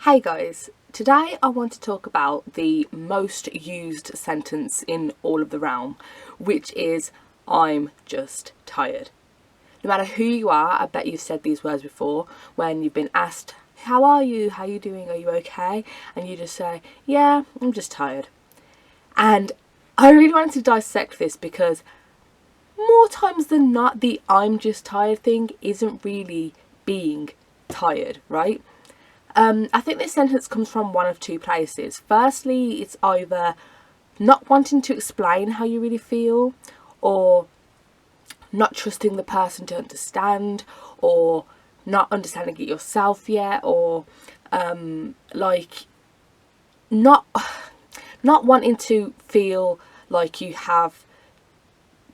Hey guys, today I want to talk about the most used sentence in all of the realm, which is I'm just tired. No matter who you are, I bet you've said these words before when you've been asked, how are you? How are you doing? Are you okay? And you just say, yeah, I'm just tired. And I really wanted to dissect this because more times than not, the I'm just tired thing isn't really being tired, right? I think this sentence comes from one of two places. Firstly, it's either not wanting to explain how you really feel, or not trusting the person to understand, or not understanding it yourself yet, or like not not wanting to feel like you have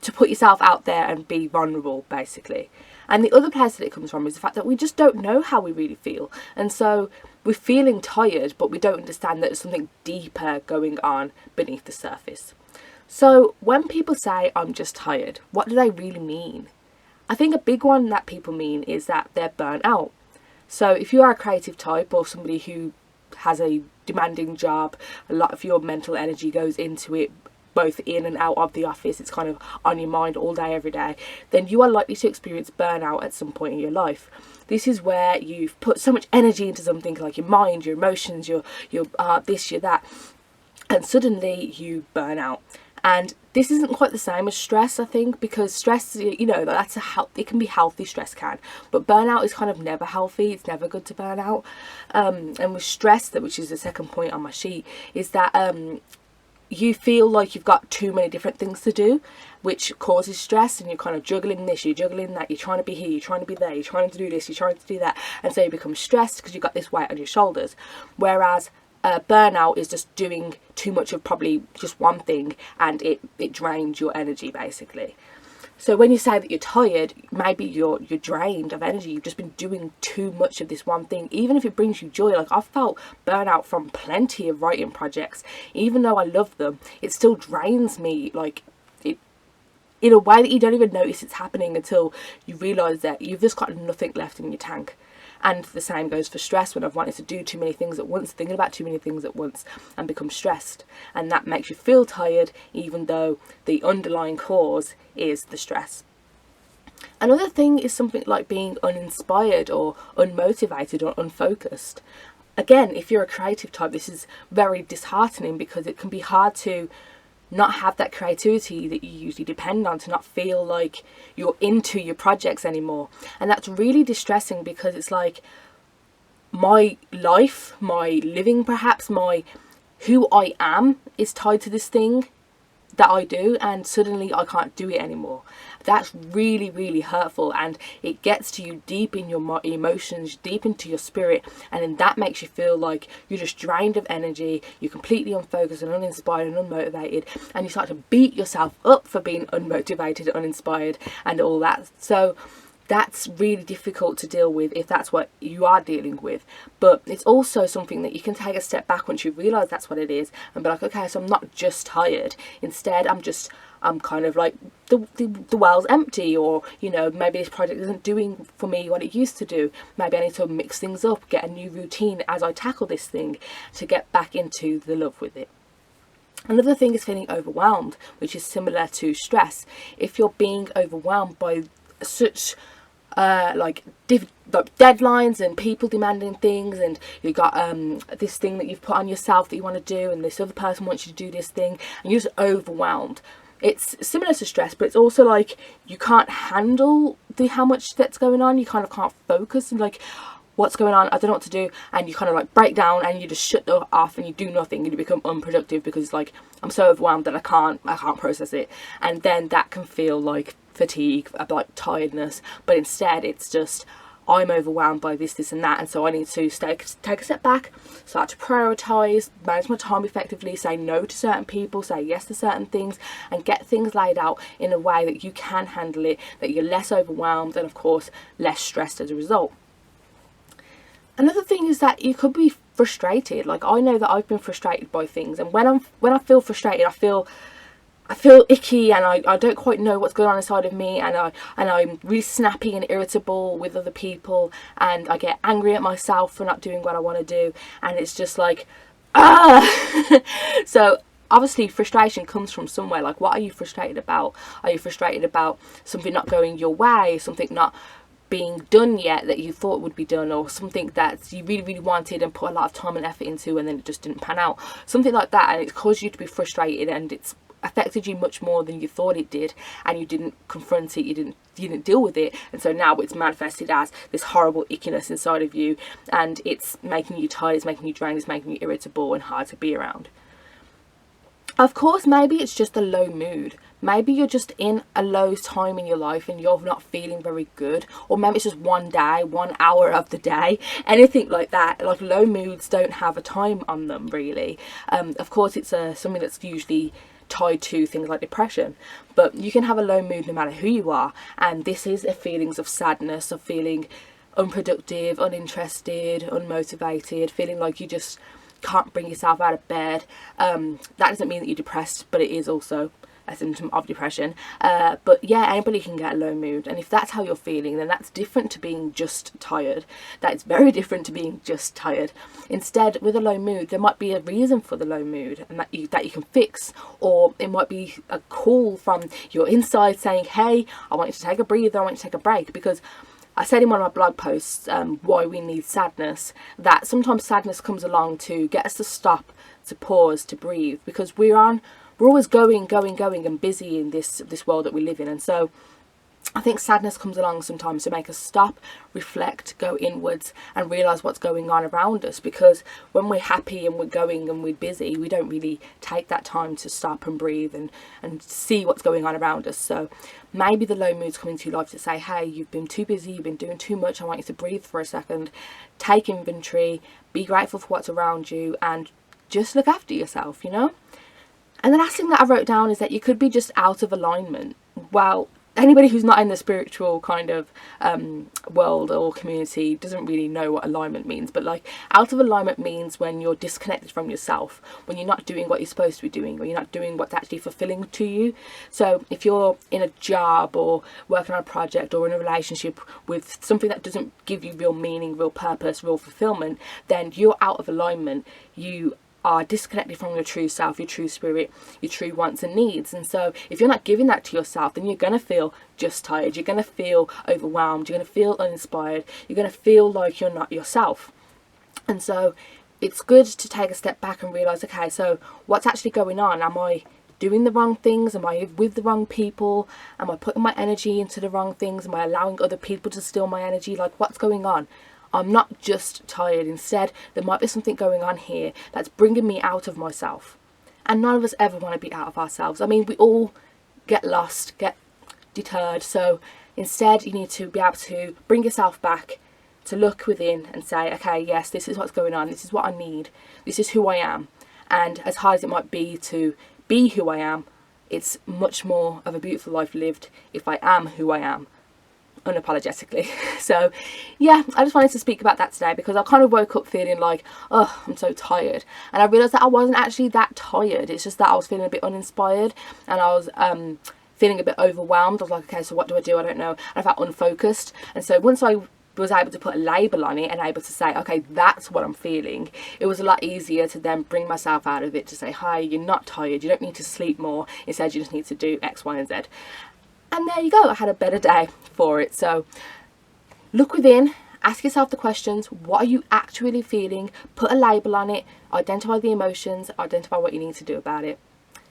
to put yourself out there and be vulnerable, basically. And the other place that it comes from is the fact that we just don't know how we really feel. And so we're feeling tired, but we don't understand that there's something deeper going on beneath the surface. So when people say, I'm just tired, what do they really mean? I think a big one that people mean is that they're burnt out. So if you are a creative type or somebody who has a demanding job, a lot of your mental energy goes into it, both in and out of the office, it's kind of on your mind all day, every day, then you are likely to experience burnout at some point in your life. This is where you've put so much energy into something like your mind, your emotions, your this, your that, and suddenly you burn out. And this isn't quite the same as stress, I think, because stress, that's it can be healthy, stress can, but burnout is kind of never healthy. It's never good to burn out. And with stress, which is the second point on my sheet, is that you feel like you've got too many different things to do, which causes stress, and you're kind of juggling this, you're juggling that, you're trying to be here, you're trying to be there, you're trying to do this, you're trying to do that, and so you become stressed because you've got this weight on your shoulders. Whereas burnout is just doing too much of probably just one thing, and it drains your energy, basically. So when you say that you're tired, maybe you're drained of energy. You've just been doing too much of this one thing, even if it brings you joy. Like, I've felt burnout from plenty of writing projects. Even though I love them, it still drains me, like, it, in a way that you don't even notice it's happening until you realise that you've just got nothing left in your tank. And the same goes for stress, when I've wanted to do too many things at once, thinking about too many things at once, and become stressed. And that makes you feel tired, even though the underlying cause is the stress. Another thing is something like being uninspired or unmotivated or unfocused. Again, if you're a creative type, this is very disheartening because it can be hard to not have that creativity that you usually depend on, to not feel like you're into your projects anymore. And that's really distressing because it's like my life, my living, perhaps my who I am is tied to this thing that I do, and suddenly I can't do it anymore. That's really, really hurtful, and it gets to you deep in your emotions, deep into your spirit, and then that makes you feel like you're just drained of energy, you're completely unfocused and uninspired and unmotivated, and you start to beat yourself up for being unmotivated, uninspired, and all that. So that's really difficult to deal with if that's what you are dealing with. But it's also something that you can take a step back once you realise that's what it is, and be like, okay, so I'm not just tired. Instead, I'm kind of like the well's empty, or maybe this project isn't doing for me what it used to do. Maybe I need to mix things up, get a new routine as I tackle this thing to get back into the love with it. Another thing is feeling overwhelmed, which is similar to stress. If you're being overwhelmed by such deadlines and people demanding things, and you got this thing that you've put on yourself that you want to do, and this other person wants you to do this thing, and you're just overwhelmed. It's similar to stress, but it's also like you can't handle how much that's going on. You kind of can't focus, and like, what's going on, I don't know what to do, and you kind of like break down and you just shut off and you do nothing, and you become unproductive because it's like, I'm so overwhelmed that I can't process it. And then that can feel like fatigue, like tiredness, but instead it's just, I'm overwhelmed by this and that, and so I need to take a step back, start to prioritise, manage my time effectively, say no to certain people, say yes to certain things, and get things laid out in a way that you can handle it, that you're less overwhelmed and of course less stressed as a result. Another thing is that you could be frustrated. Like, I know that I've been frustrated by things, and when I feel frustrated, I feel I feel icky and I don't quite know what's going on inside of me, and I'm really snappy and irritable with other people, and I get angry at myself for not doing what I want to do, and it's just like, ah. So obviously frustration comes from somewhere. Like, what are you frustrated about? Are you frustrated about something not going your way, something not being done yet that you thought would be done, or something that you really, really wanted and put a lot of time and effort into and then it just didn't pan out, something like that, and it's caused you to be frustrated and it's affected you much more than you thought it did, and you didn't confront it, you didn't deal with it, and so now it's manifested as this horrible ickiness inside of you, and it's making you tired, it's making you drained, it's making you irritable and hard to be around. Of course, maybe it's just a low mood. Maybe you're just in a low time in your life and you're not feeling very good. Or maybe it's just one day, 1 hour of the day, anything like that. Like, low moods don't have a time on them, really. Of course, it's something that's usually tied to things like depression. But you can have a low mood no matter who you are. And this is a feelings of sadness, of feeling unproductive, uninterested, unmotivated, feeling like you just can't bring yourself out of bed. That doesn't mean that you're depressed, but it is also a symptom of depression. But yeah, anybody can get a low mood, and if that's how you're feeling, then that's different to being just tired. That is very different to being just tired. Instead, with a low mood, there might be a reason for the low mood, and that you can fix, or it might be a call from your inside saying, hey, I want you to take a breather, I want you to take a break. Because I said in one of my blog posts, why we need sadness, that sometimes sadness comes along to get us to stop, to pause, to breathe, because we're always going and busy in this world that we live in. And so I think sadness comes along sometimes to make us stop, reflect, go inwards and realise what's going on around us, because when we're happy and we're going and we're busy, we don't really take that time to stop and breathe and see what's going on around us. So maybe the low mood's coming to your life to say, hey, you've been too busy, you've been doing too much, I want you to breathe for a second, take inventory, be grateful for what's around you, and just look after yourself, you know? And the last thing that I wrote down is that you could be just out of alignment. Well, anybody who's not in the spiritual kind of world or community doesn't really know what alignment means. But like, out of alignment means when you're disconnected from yourself, when you're not doing what you're supposed to be doing, when you're not doing what's actually fulfilling to you. So if you're in a job or working on a project or in a relationship with something that doesn't give you real meaning, real purpose, real fulfillment, then you're out of alignment. You are disconnected from your true self, your true spirit, your true wants and needs. And so if you're not giving that to yourself, then you're going to feel just tired, you're going to feel overwhelmed, you're going to feel uninspired, you're going to feel like you're not yourself. And so it's good to take a step back and realise, okay, so what's actually going on? Am I doing the wrong things? Am I with the wrong people? Am I putting my energy into the wrong things? Am I allowing other people to steal my energy? Like, what's going on? I'm not just tired. Instead, there might be something going on here that's bringing me out of myself. And none of us ever want to be out of ourselves. I mean, we all get lost, get deterred. So instead, you need to be able to bring yourself back, to look within and say, okay, yes, this is what's going on. This is what I need. This is who I am. And as hard as it might be to be who I am, it's much more of a beautiful life lived if I am who I am, unapologetically. So yeah, I just wanted to speak about that today, because I kind of woke up feeling like, oh, I'm so tired, and I realised that I wasn't actually that tired. It's just that I was feeling a bit uninspired, and I was feeling a bit overwhelmed. I was like, okay, so what do? I don't know. And I felt unfocused. And so once I was able to put a label on it and able to say, okay, that's what I'm feeling, it was a lot easier to then bring myself out of it, to say, hi, you're not tired, you don't need to sleep more, instead you just need to do X, Y and Z. And there you go, I had a better day for it. So look within, ask yourself the questions. What are you actually feeling? Put a label on it, identify the emotions, identify what you need to do about it.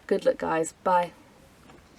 Good luck, guys. Bye.